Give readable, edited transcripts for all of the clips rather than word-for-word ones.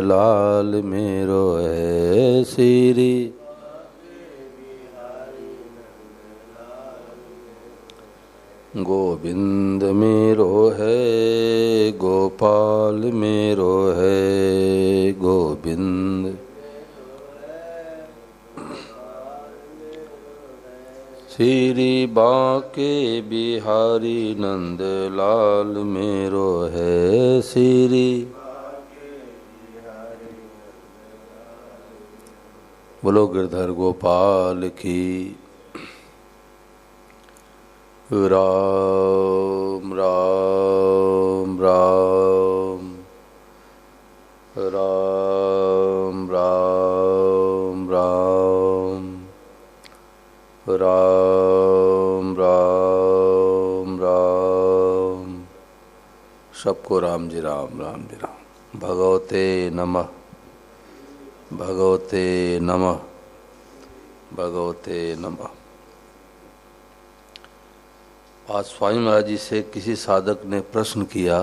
लाल मेरो है श्री। गोविंद मेरो है गोपाल मेरो है गोविंद। श्री बांके बिहारी नंद लाल मेरो है श्री। बोलो गिरधर गोपाल की। राम राम राम राम राम राम राम राम राम। सबको राम जी राम राम जी राम। भगवते नमः भगवते नमः भगवते नमः। आज स्वामी महाराज जी से किसी साधक ने प्रश्न किया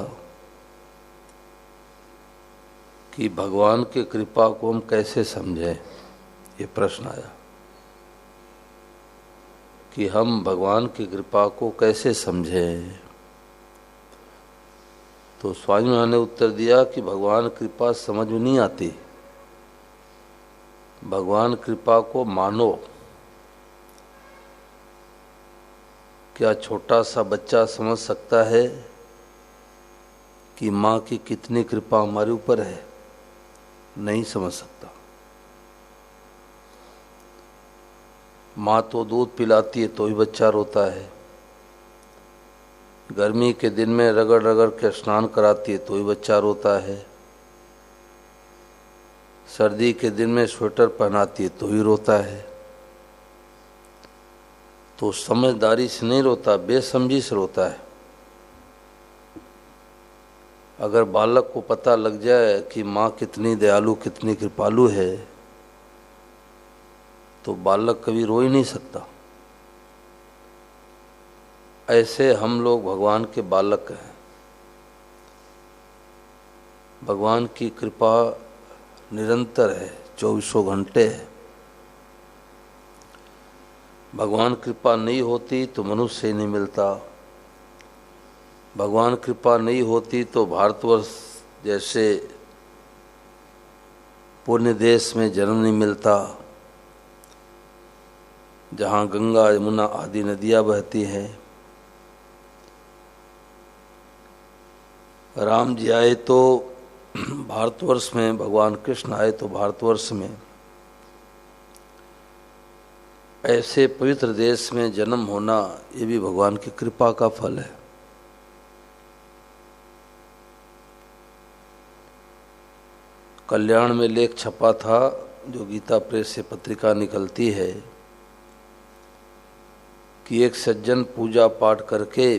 कि भगवान की कृपा को हम कैसे समझें। ये प्रश्न आया कि हम भगवान की कृपा को कैसे समझें। तो स्वामी महाराज ने उत्तर दिया कि भगवान कृपा समझ में नहीं आती। भगवान कृपा को मानो। क्या छोटा सा बच्चा समझ सकता है कि माँ की कितनी कृपा हमारे ऊपर है? नहीं समझ सकता। माँ तो दूध पिलाती है तो ही बच्चा रोता है। गर्मी के दिन में रगड़ रगड़ के स्नान कराती है तो ही बच्चा रोता है। सर्दी के दिन में स्वेटर पहनाती है तो ही रोता है। तो समझदारी से नहीं रोता, बेसमझी से रोता है। अगर बालक को पता लग जाए कि माँ कितनी दयालु कितनी कृपालु है तो बालक कभी रो ही नहीं सकता। ऐसे हम लोग भगवान के बालक हैं। भगवान की कृपा निरंतर है, 24 घंटे है। भगवान कृपा नहीं होती तो मनुष्य ही नहीं मिलता। भगवान कृपा नहीं होती तो भारतवर्ष जैसे पुण्य देश में जन्म नहीं मिलता, जहाँ गंगा यमुना आदि नदियाँ बहती हैं। राम जी आए तो भारतवर्ष में, भगवान कृष्ण आए तो भारतवर्ष में। ऐसे पवित्र देश में जन्म होना ये भी भगवान की कृपा का फल है। कल्याण में लेख छपा था, जो गीता प्रेस से पत्रिका निकलती है, कि एक सज्जन पूजा पाठ करके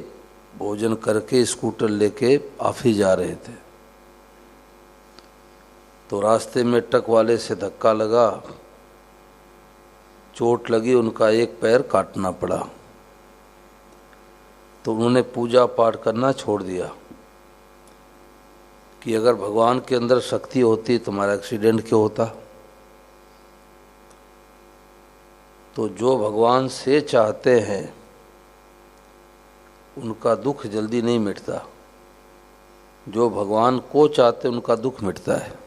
भोजन करके स्कूटर लेके ऑफिस जा रहे थे। तो रास्ते में ट्रक वाले से धक्का लगा, चोट लगी, उनका एक पैर काटना पड़ा। तो उन्होंने पूजा पाठ करना छोड़ दिया कि अगर भगवान के अंदर शक्ति होती तो हमारा एक्सीडेंट क्यों होता। तो जो भगवान से चाहते हैं उनका दुख जल्दी नहीं मिटता। जो भगवान को चाहते उनका दुख मिटता है।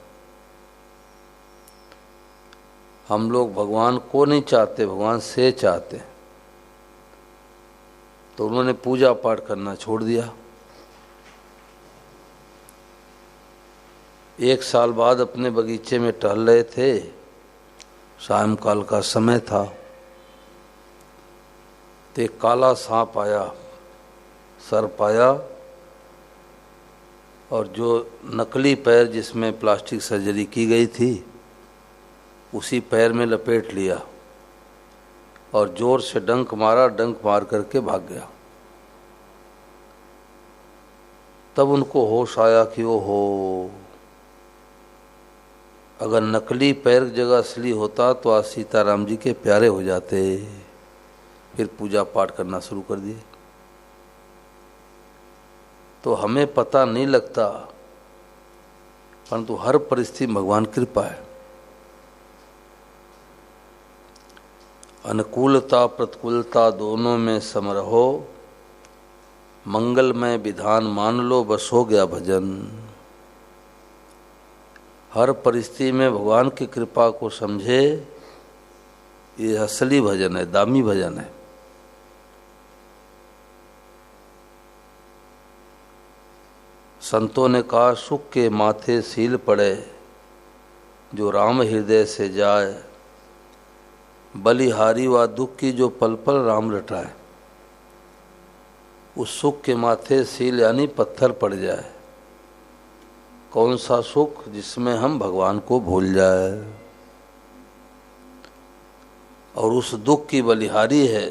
हम लोग भगवान को नहीं चाहते, भगवान से चाहते। तो उन्होंने पूजा पाठ करना छोड़ दिया। 1 साल बाद अपने बगीचे में टहल रहे थे, सायंकाल का समय था। तो एक काला सांप आया, सर्प आया, और जो नकली पैर जिसमें प्लास्टिक सर्जरी की गई थी उसी पैर में लपेट लिया और जोर से डंक मारा। डंक मार करके भाग गया। तब उनको होश आया कि ओहो, अगर नकली पैर की जगह असली होता तो आज सीताराम जी के प्यारे हो जाते। फिर पूजा पाठ करना शुरू कर दिए। तो हमें पता नहीं लगता परंतु हर परिस्थिति भगवान कृपा है। अनुकूलता प्रतिकूलता दोनों में सम रहो, मंगलमय विधान मान लो, बस हो गया भजन। हर परिस्थिति में भगवान की कृपा को समझे, ये असली भजन है, दामी भजन है। संतों ने कहा सुख के माथे सील पड़े, जो राम हृदय से जाए, बलिहारी व दुख की जो पल पल राम रटाए। उस सुख के माथे सील यानी पत्थर पड़ जाए। कौन सा सुख? जिसमें हम भगवान को भूल जाए। और उस दुख की बलिहारी है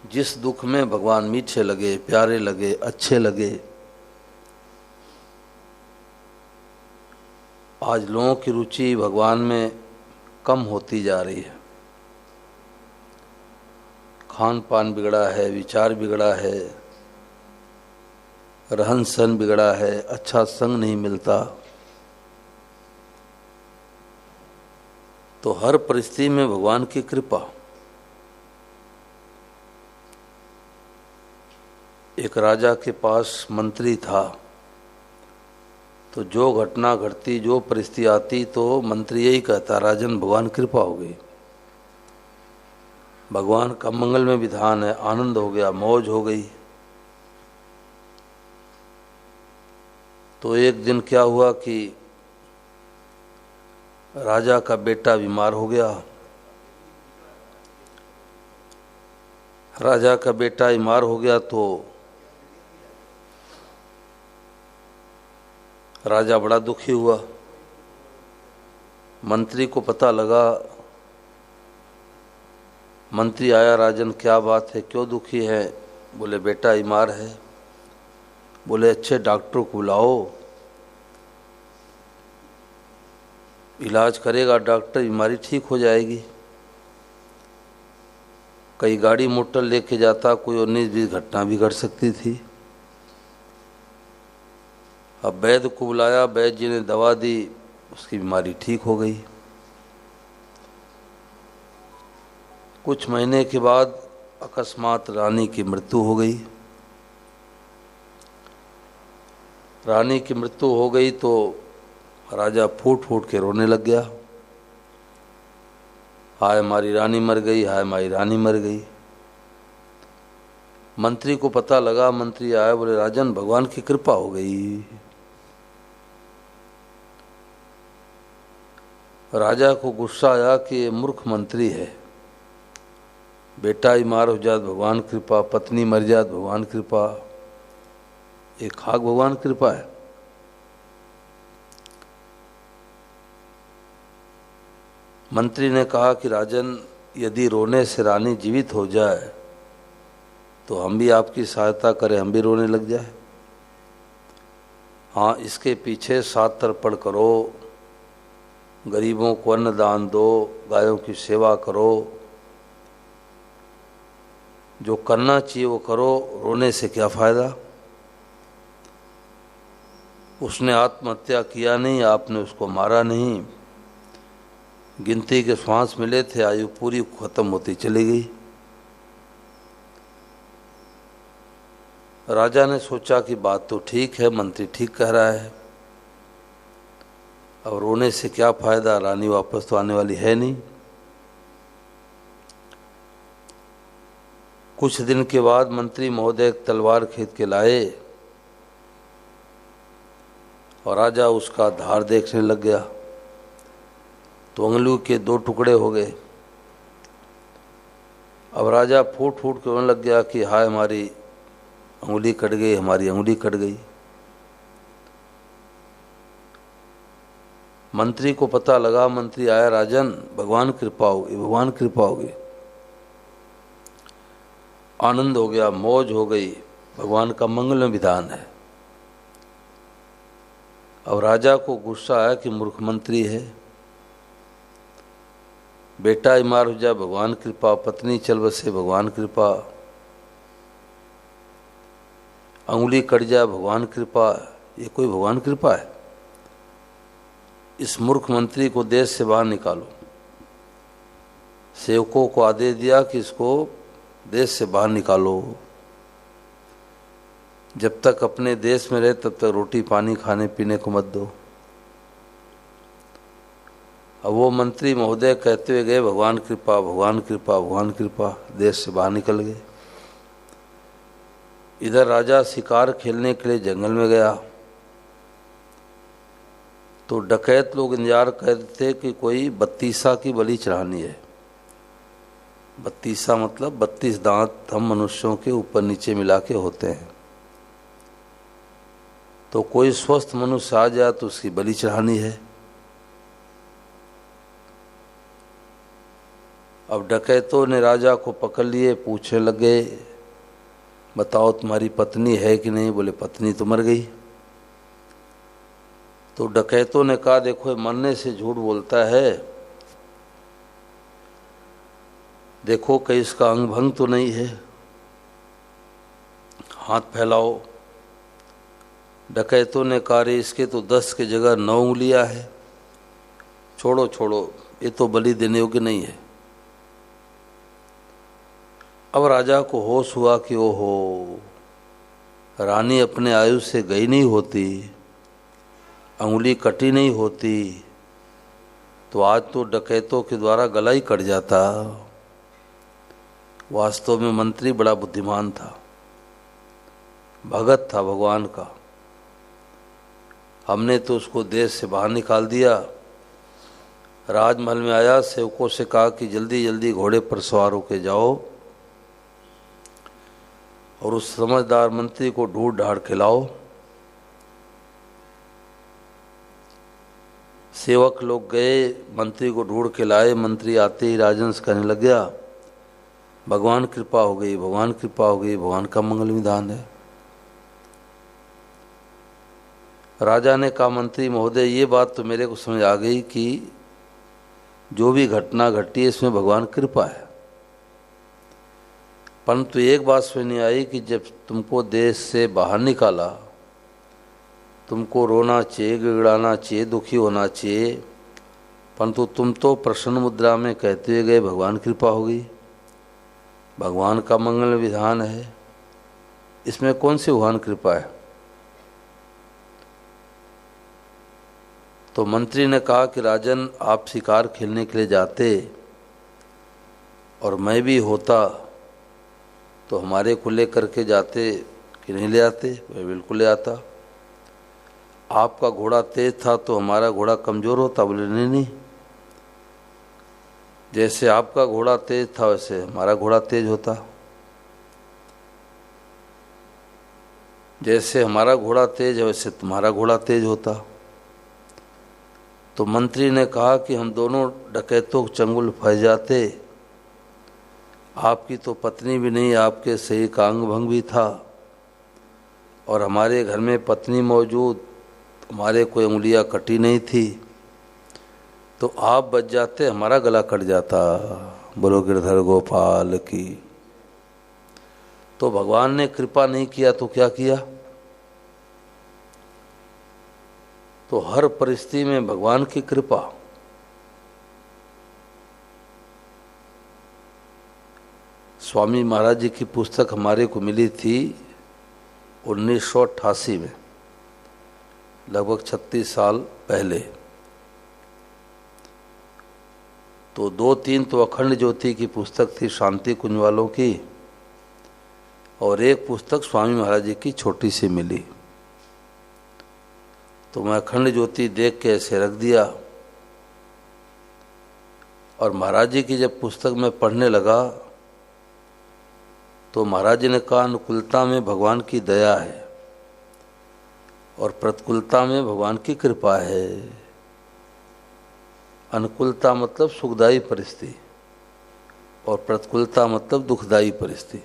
जिस दुख में भगवान मीठे लगे, प्यारे लगे, अच्छे लगे। आज लोगों की रुचि भगवान में कम होती जा रही है। खान पान बिगड़ा है, विचार बिगड़ा है, रहन सहन बिगड़ा है, अच्छा संग नहीं मिलता। तो हर परिस्थिति में भगवान की कृपा। एक राजा के पास मंत्री था, तो जो घटना घटती, जो परिस्थिति आती, तो मंत्री यही कहता, राजन भगवान कृपा हो गई, भगवान का मंगल में विधान है, आनंद हो गया, मौज हो गई। तो एक दिन क्या हुआ कि राजा का बेटा बीमार हो गया। राजा का बेटा बीमार हो गया तो राजा बड़ा दुखी हुआ। मंत्री को पता लगा, मंत्री आया, राजन क्या बात है, क्यों दुखी है? बोले बेटा बीमार है। बोले अच्छे डॉक्टर को बुलाओ, इलाज करेगा डॉक्टर, बीमारी ठीक हो जाएगी। कई गाड़ी मोटर लेके जाता, कोई 19-20 घटना भी घट सकती थी। अब वैद्य को बुलाया, वैद्य जी ने दवा दी, उसकी बीमारी ठीक हो गई। कुछ महीने के बाद अकस्मात रानी की मृत्यु हो गई। रानी की मृत्यु हो गई तो राजा फूट फूट के रोने लग गया, हाय हमारी रानी मर गई, हाय हमारी रानी मर गई। मंत्री को पता लगा, मंत्री आया, बोले राजन भगवान की कृपा हो गई। राजा को गुस्सा आया कि ये मूर्ख मंत्री है, बेटा बीमार हो जात भगवान कृपा, पत्नी मर जात भगवान कृपा, एक खाक भगवान कृपा है। मंत्री ने कहा कि राजन यदि रोने से रानी जीवित हो जाए तो हम भी आपकी सहायता करें, हम भी रोने लग जाए। हाँ, इसके पीछे 7 तर्पण करो, गरीबों को अन्न दान दो, गायों की सेवा करो, जो करना चाहिए वो करो, रोने से क्या फायदा। उसने आत्महत्या किया नहीं, आपने उसको मारा नहीं, गिनती के श्वास मिले थे, आयु पूरी खत्म होती चली गई। राजा ने सोचा कि बात तो ठीक है, मंत्री ठीक कह रहा है, अब रोने से क्या फायदा, रानी वापस तो आने वाली है नहीं। कुछ दिन के बाद मंत्री महोदय तलवार खरीद के लाए और राजा उसका धार देखने लग गया तो उंगली के 2 टुकड़े हो गए। अब राजा फूट फूट के रोने लग गया कि हाय हमारी उंगली कट गई, हमारी उंगली कट गई। मंत्री को पता लगा, मंत्री आया, राजन भगवान कृपा होगी, भगवान कृपा होगी। आनंद हो गया, मौज हो गई, भगवान का मंगल विधान है। अब राजा को गुस्सा आया कि मूर्ख मंत्री है, बेटा बीमार हो जाए भगवान कृपा, पत्नी चल बसे भगवान कृपा, उंगली कट जाए भगवान कृपा, ये कोई भगवान कृपा है? इस मूर्ख मंत्री को देश से बाहर निकालो। सेवकों को आदेश दिया कि इसको देश से बाहर निकालो, जब तक अपने देश में रहे तब तक रोटी पानी खाने पीने को मत दो। अब वो मंत्री महोदय कहते हुए गए भगवान कृपा भगवान कृपा भगवान कृपा, देश से बाहर निकल गए। इधर राजा शिकार खेलने के लिए जंगल में गया तो डकैत लोग इंतजार कर रहे थे कि कोई बत्तीसा की बलि चढ़ानी है। बत्तीसा मतलब 32 दांत हम मनुष्यों के ऊपर नीचे मिला के होते हैं, तो कोई स्वस्थ मनुष्य आ जाए तो उसकी बलि चढ़ानी है। अब डकैतों ने राजा को पकड़ लिए, पूछने लगे बताओ तुम्हारी पत्नी है कि नहीं? बोले पत्नी तो मर गई। तो डकैतों ने कहा देखो मरने से झूठ बोलता है, देखो कहीं इसका अंग भंग तो नहीं है, हाथ फैलाओ। डकैतों ने कहा रे इसके तो 10 की जगह 9 उंगलियां है, छोड़ो छोड़ो ये तो बलि देने योग्य नहीं है। अब राजा को होश हुआ कि ओहो रानी अपने आयु से गई नहीं होती, अंगुली कटी नहीं होती, तो आज तो डकैतों के द्वारा गला ही कट जाता। वास्तव में मंत्री बड़ा बुद्धिमान था, भगत था भगवान का। हमने तो उसको देश से बाहर निकाल दिया। राजमहल में आया, सेवकों से कहा कि जल्दी जल्दी घोड़े पर सवार होके जाओ और उस समझदार मंत्री को ढूंढ ढाड़ के लाओ। सेवक लोग गए, मंत्री को ढूंढ के लाए। मंत्री आते ही राजन से कहने लग गया भगवान कृपा हो गई भगवान कृपा हो गई, भगवान का मंगल विधान है। राजा ने कहा मंत्री महोदय ये बात तो मेरे को समझ आ गई कि जो भी घटना घटी है इसमें भगवान कृपा है, परंतु एक बात समझ नहीं आई कि जब तुमको देश से बाहर निकाला तुमको रोना चाहिए, गिड़गिड़ाना चाहिए, दुखी होना चाहिए, परंतु तुम तो प्रसन्न मुद्रा में कहते हुए गए भगवान कृपा होगी, भगवान का मंगल विधान है, इसमें कौन सी भगवान कृपा है? तो मंत्री ने कहा कि राजन आप शिकार खेलने के लिए जाते और मैं भी होता तो हमारे को ले करके जाते कि नहीं ले आते? मैं बिल्कुल ले आता। आपका घोड़ा तेज था तो हमारा घोड़ा कमज़ोर होता? बोले नहीं नहीं, जैसे आपका घोड़ा तेज था वैसे हमारा घोड़ा तेज होता, जैसे हमारा घोड़ा तेज है वैसे तुम्हारा घोड़ा तेज होता। तो मंत्री ने कहा कि हम दोनों डकैतों के चंगुल फंस जाते, आपकी तो पत्नी भी नहीं, आपके शरीर का अंग भंग भी था और हमारे घर में पत्नी मौजूद, हमारे कोई उंगलियां कटी नहीं थी, तो आप बच जाते हमारा गला कट जाता। बोलो गिरधर गोपाल की। तो भगवान ने कृपा नहीं किया तो क्या किया? तो हर परिस्थिति में भगवान की कृपा। स्वामी महाराज जी की पुस्तक हमारे को मिली थी 1988 में, लगभग 36 साल पहले। तो 2-3 तो अखंड ज्योति की पुस्तक थी शांति कुंज वालों की, और एक पुस्तक स्वामी महाराज जी की छोटी सी मिली। तो मैं अखंड ज्योति देख के ऐसे रख दिया, और महाराज जी की जब पुस्तक में पढ़ने लगा तो महाराज जी ने कहा अनुकूलता में भगवान की दया है और प्रतिकूलता में भगवान की कृपा है। अनुकूलता मतलब सुखदायी परिस्थिति और प्रतिकूलता मतलब दुखदायी परिस्थिति।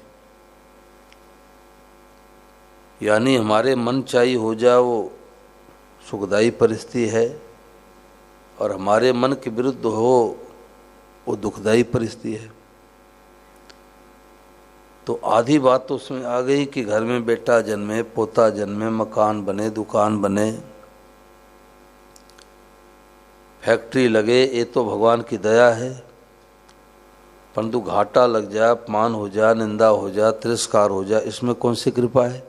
यानी हमारे मन चाहिए हो जाए वो सुखदायी परिस्थिति है, और हमारे मन के विरुद्ध हो वो दुखदायी परिस्थिति है। तो आधी बात तो उसमें आ गई कि घर में बेटा जन्मे, पोता जन्मे, मकान बने, दुकान बने, फैक्ट्री लगे, ये तो भगवान की दया है। परंतु घाटा लग जाए, अपमान हो जाए, निंदा हो जाए, तिरस्कार हो जाए, इसमें कौन सी कृपा है?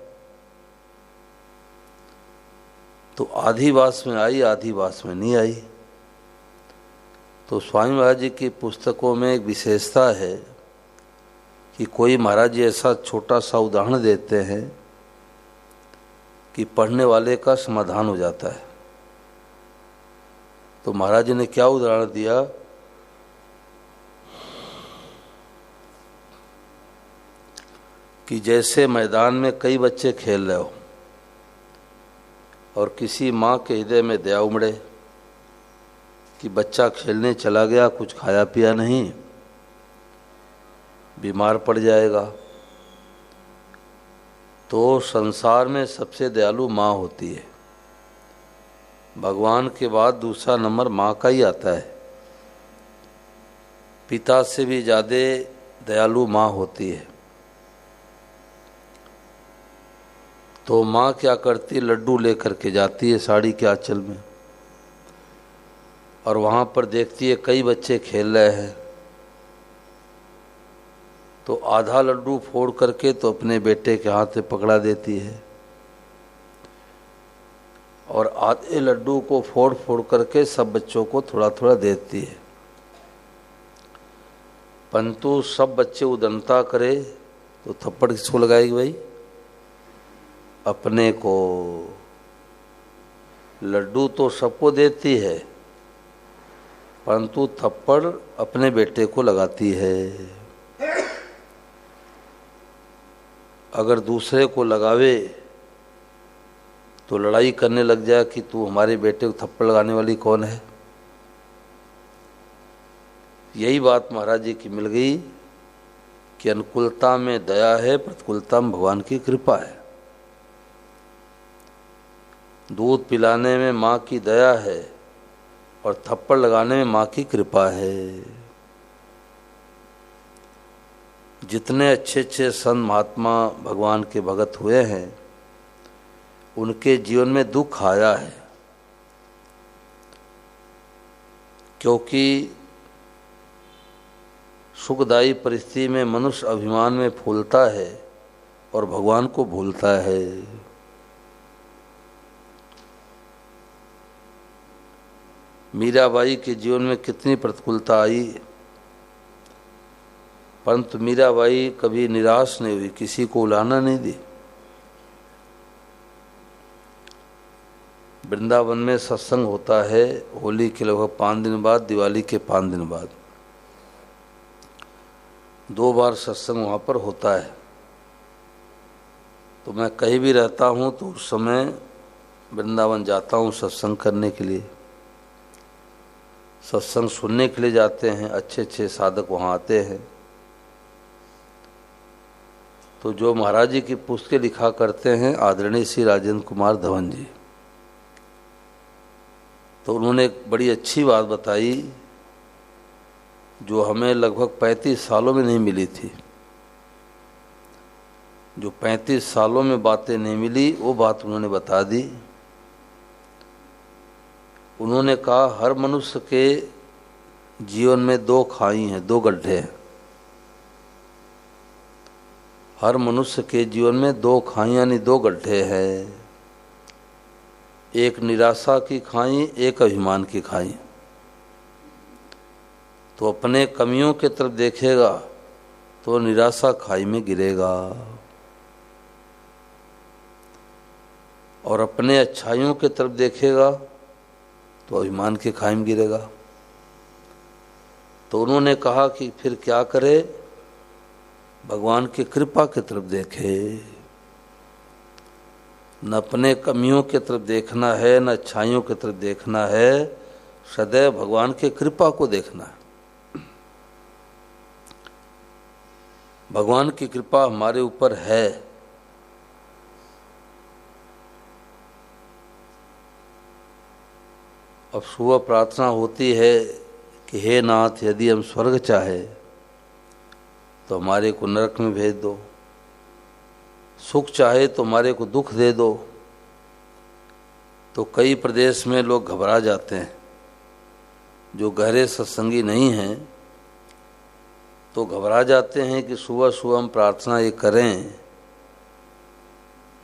तो आधी बात में आई, आधी बात में नहीं आई। तो स्वामी महाराज जी की पुस्तकों में एक विशेषता है कि कोई महाराज जी ऐसा छोटा सा उदाहरण देते हैं कि पढ़ने वाले का समाधान हो जाता है। तो महाराज जी ने क्या उदाहरण दिया कि जैसे मैदान में कई बच्चे खेल रहे हो और किसी माँ के हृदय में दया उमड़े कि बच्चा खेलने चला गया, कुछ खाया पिया नहीं, बीमार पड़ जाएगा। तो संसार में सबसे दयालु माँ होती है। भगवान के बाद दूसरा नंबर माँ का ही आता है। पिता से भी ज़्यादा दयालु माँ होती है। तो माँ क्या करती है, लड्डू लेकर के जाती है साड़ी के आंचल में, और वहाँ पर देखती है कई बच्चे खेल रहे हैं, तो आधा लड्डू फोड़ करके तो अपने बेटे के हाथ में पकड़ा देती है, और आधे लड्डू को फोड़ फोड़ करके सब बच्चों को थोड़ा थोड़ा देती है। परंतु सब बच्चे उदंता करे तो थप्पड़ किसको लगाएगी भाई? अपने को। लड्डू तो सबको देती है, परंतु थप्पड़ अपने बेटे को लगाती है। अगर दूसरे को लगावे तो लड़ाई करने लग जाए कि तू हमारे बेटे को थप्पड़ लगाने वाली कौन है। यही बात महाराज जी की मिल गई कि अनुकूलता में दया है, प्रतिकूलता में भगवान की कृपा है। दूध पिलाने में माँ की दया है और थप्पड़ लगाने में माँ की कृपा है। जितने अच्छे अच्छे संत महात्मा भगवान के भगत हुए हैं, उनके जीवन में दुख आया है, क्योंकि सुखदायी परिस्थिति में मनुष्य अभिमान में फूलता है और भगवान को भूलता है। मीराबाई के जीवन में कितनी प्रतिकूलता आई, परंतु मीराबाई कभी निराश नहीं हुई, किसी को उलाहना नहीं दी। वृंदावन में सत्संग होता है होली के लगभग 5 दिन बाद, दिवाली के 5 दिन बाद 2 बार सत्संग वहाँ पर होता है। तो मैं कहीं भी रहता हूँ तो उस समय वृंदावन जाता हूँ सत्संग करने के लिए। सत्संग सुनने के लिए जाते हैं, अच्छे अच्छे साधक वहाँ आते हैं। तो जो महाराज जी की पुस्तकें लिखा करते हैं आदरणीय श्री राजेंद्र कुमार धवन जी, तो उन्होंने एक बड़ी अच्छी बात बताई जो हमें लगभग 35 सालों में नहीं मिली थी। जो 35 सालों में बातें नहीं मिली वो बात उन्होंने बता दी। उन्होंने कहा हर मनुष्य के जीवन में 2 खाई हैं, 2 गड्ढे हैं। हर मनुष्य के जीवन में 2 खाई यानी 2 गड्ढे हैं। एक निराशा की खाई, एक अभिमान की खाई। तो अपने कमियों की तरफ देखेगा तो निराशा खाई में गिरेगा, और अपने अच्छाइयों की तरफ देखेगा तो अभिमान के खाई में गिरेगा। तो उन्होंने कहा कि फिर क्या करे, भगवान की कृपा की तरफ देखे। न अपने कमियों की तरफ देखना है, न अच्छाइयों की तरफ देखना है, सदैव भगवान की कृपा को देखना है। भगवान की कृपा हमारे ऊपर है। अब सुबह प्रार्थना होती है कि हे नाथ, यदि हम स्वर्ग चाहे तो हमारे को नरक में भेज दो, सुख चाहे तो हमारे को दुख दे दो। तो कई प्रदेश में लोग घबरा जाते हैं, जो गहरे सत्संगी नहीं हैं तो घबरा जाते हैं कि सुबह सुबह हम प्रार्थना ये करें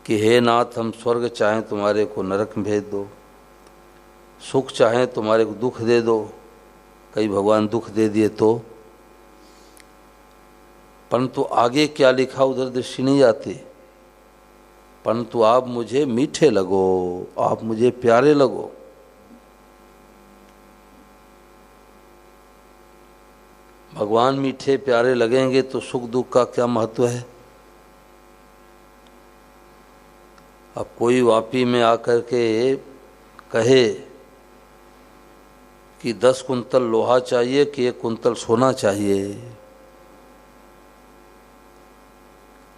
कि हे नाथ, हम स्वर्ग चाहें तुम्हारे को नरक में भेज दो, सुख चाहें तुम्हारे को दुख दे दो। कई भगवान दुख दे दिए तो, परंतु आगे क्या लिखा उधर दृष्टि नहीं जाती। परंतु आप मुझे मीठे लगो, आप मुझे प्यारे लगो। भगवान मीठे प्यारे लगेंगे तो सुख दुख का क्या महत्व है। अब कोई वापी में आकर के कहे कि 10 कुंतल लोहा चाहिए कि 1 कुंतल सोना चाहिए,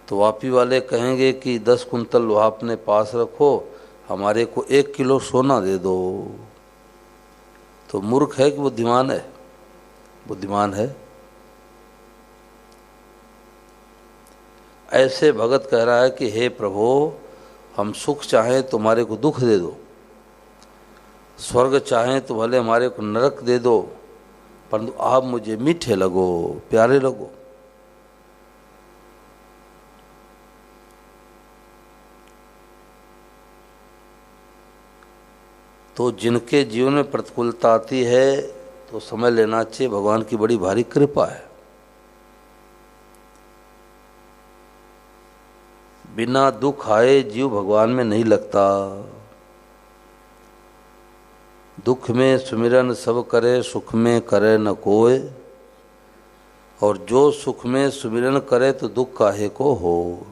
तो वापी वाले कहेंगे कि 10 कुंतल लोहा अपने पास रखो, हमारे को 1 किलो सोना दे दो। तो मूर्ख है कि बुद्धिमान है? बुद्धिमान है। ऐसे भगत कह रहा है कि हे प्रभु, हम सुख चाहें तो हमारे को दुख दे दो, स्वर्ग चाहें तो भले हमारे को नरक दे दो, परंतु आप मुझे मीठे लगो, प्यारे लगो। तो जिनके जीवन में प्रतिकूलता आती है तो समझ लेना चाहिए भगवान की बड़ी भारी कृपा है। बिना दुख आए जीव भगवान में नहीं लगता। दुख में सुमिरन सब करे, सुख में करे न कोय, और जो सुख में सुमिरन करे तो दुख काहे को हो।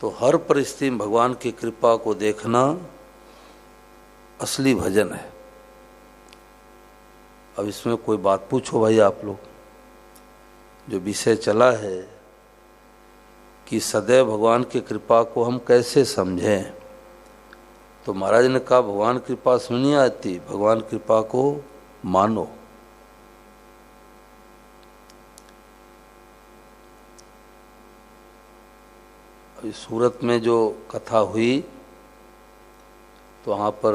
तो हर परिस्थिति में भगवान की कृपा को देखना असली भजन है। अब इसमें कोई बात पूछो भाई आप लोग, जो विषय चला है कि सदैव भगवान की कृपा को हम कैसे समझें, तो महाराज ने कहा भगवान कृपा समझ नहीं आती, भगवान कृपा को मानो। अभी सूरत में जो कथा हुई तो वहाँ पर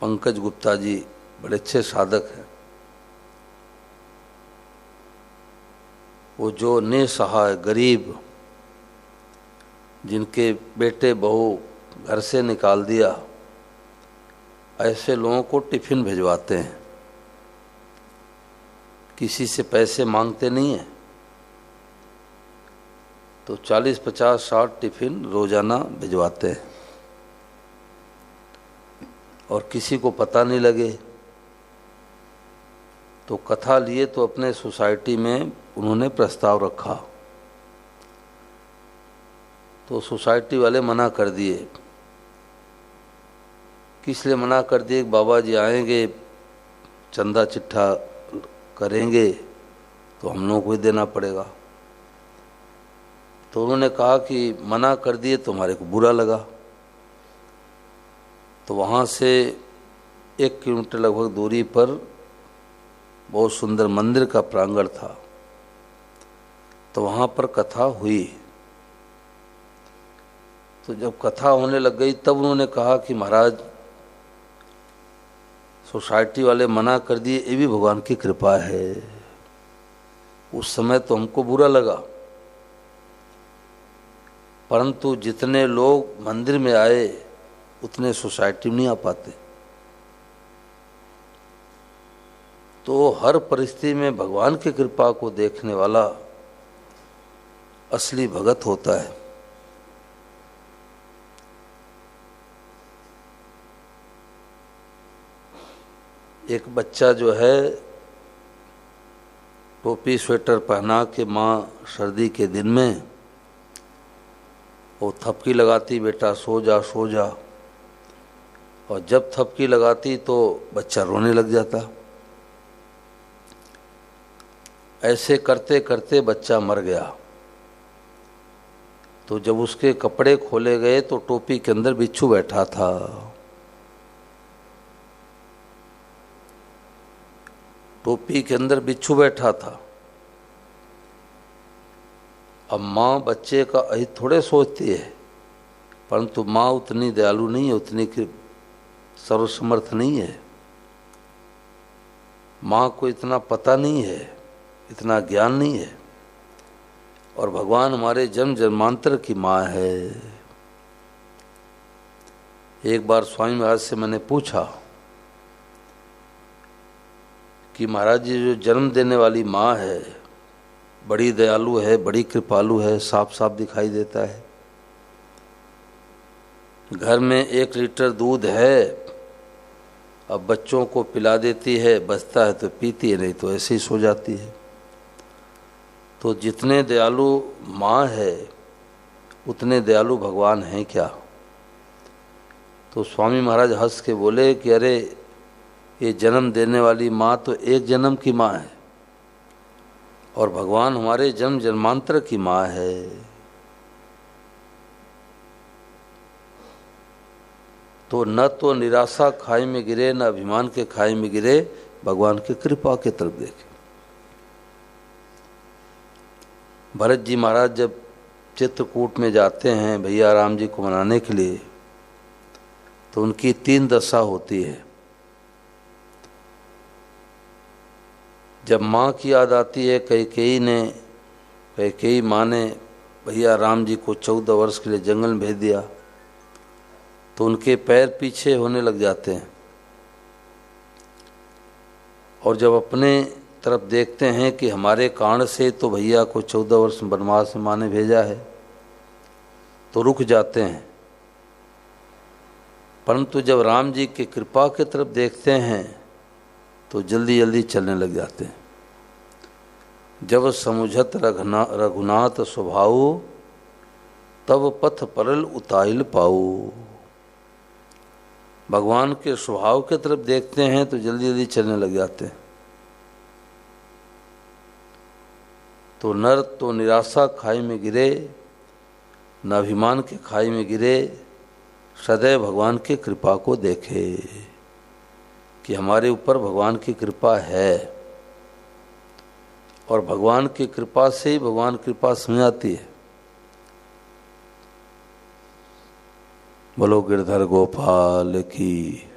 पंकज गुप्ता जी बड़े अच्छे साधक हैं। वो जो निसहाय गरीब, जिनके बेटे बहू घर से निकाल दिया, ऐसे लोगों को टिफिन भिजवाते हैं। किसी से पैसे मांगते नहीं हैं। तो 40, 50, 60 टिफिन रोजाना भिजवाते हैं और किसी को पता नहीं लगे। तो कथा लिए तो अपने सोसाइटी में उन्होंने प्रस्ताव रखा, तो सोसाइटी वाले मना कर दिए। किस लिए मना कर दिए? बाबा जी आएंगे, चंदा चिट्ठा करेंगे तो हम लोगों को ही देना पड़ेगा। तो उन्होंने कहा कि मना कर दिए तो हमारे को बुरा लगा। तो वहाँ से 1 किलोमीटर लगभग दूरी पर बहुत सुंदर मंदिर का प्रांगण था, तो वहाँ पर कथा हुई। तो जब कथा होने लग गई तब उन्होंने कहा कि महाराज, सोसाइटी वाले मना कर दिए, ये भी भगवान की कृपा है। उस समय तो हमको बुरा लगा, परंतु जितने लोग मंदिर में आए उतने सोसाइटी में नहीं आ पाते। तो हर परिस्थिति में भगवान की कृपा को देखने वाला असली भगत होता है। एक बच्चा जो है टोपी स्वेटर पहना के माँ सर्दी के दिन में वो थपकी लगाती, बेटा सो जा सो जा, और जब थपकी लगाती तो बच्चा रोने लग जाता। ऐसे करते करते बच्चा मर गया। तो जब उसके कपड़े खोले गए तो टोपी के अंदर बिच्छू बैठा था। टोपी के अंदर बिच्छू बैठा था। अब माँ बच्चे का अहित थोड़े सोचती है, परंतु माँ उतनी दयालु नहीं है, उतनी सर्वसमर्थ नहीं है। माँ को इतना पता नहीं है, इतना ज्ञान नहीं है। और भगवान हमारे जन्म जन्मांतर की माँ है। एक बार स्वामी महाराज से मैंने पूछा कि महाराज जी, जो जन्म देने वाली माँ है बड़ी दयालु है, बड़ी कृपालु है, साफ साफ दिखाई देता है। घर में 1 लीटर दूध है, अब बच्चों को पिला देती है, बचता है तो पीती है, नहीं तो ऐसे ही सो जाती है। तो जितने दयालु माँ है उतने दयालु भगवान हैं क्या? तो स्वामी महाराज हंस के बोले कि अरे, ये जन्म देने वाली माँ तो एक जन्म की माँ है, और भगवान हमारे जन्म जन्मांतर की माँ है। तो न तो निराशा खाई में गिरे, न अभिमान के खाई में गिरे, भगवान की कृपा की तरफ देखे। भरत जी महाराज जब चित्रकूट में जाते हैं भैया राम जी को मनाने के लिए, तो उनकी 3 दशा होती है। जब माँ की याद आती है, कैकेयी माँ ने भैया राम जी को 14 वर्ष के लिए जंगल में भेज दिया, तो उनके पैर पीछे होने लग जाते हैं। और जब अपने तरफ देखते हैं कि हमारे कारण से तो भैया को 14 वर्ष वनवास में माँ ने भेजा है, तो रुक जाते हैं। परंतु जब राम जी की कृपा की तरफ देखते हैं तो जल्दी जल्दी चलने लग जाते हैं। जब समुझत रघुनाथ स्वभाव, तब पथ परल उताइल पाऊ। भगवान के स्वभाव की तरफ देखते हैं तो जल्दी जल्दी चलने लग जाते हैं। तो नर तो निराशा खाई में गिरे, न अभिमान के खाई में गिरे, सदैव भगवान की कृपा को देखे कि हमारे ऊपर भगवान की कृपा है, और भगवान की कृपा से ही भगवान कृपा समझ आती है। बोलो गिरधर गोपाल की।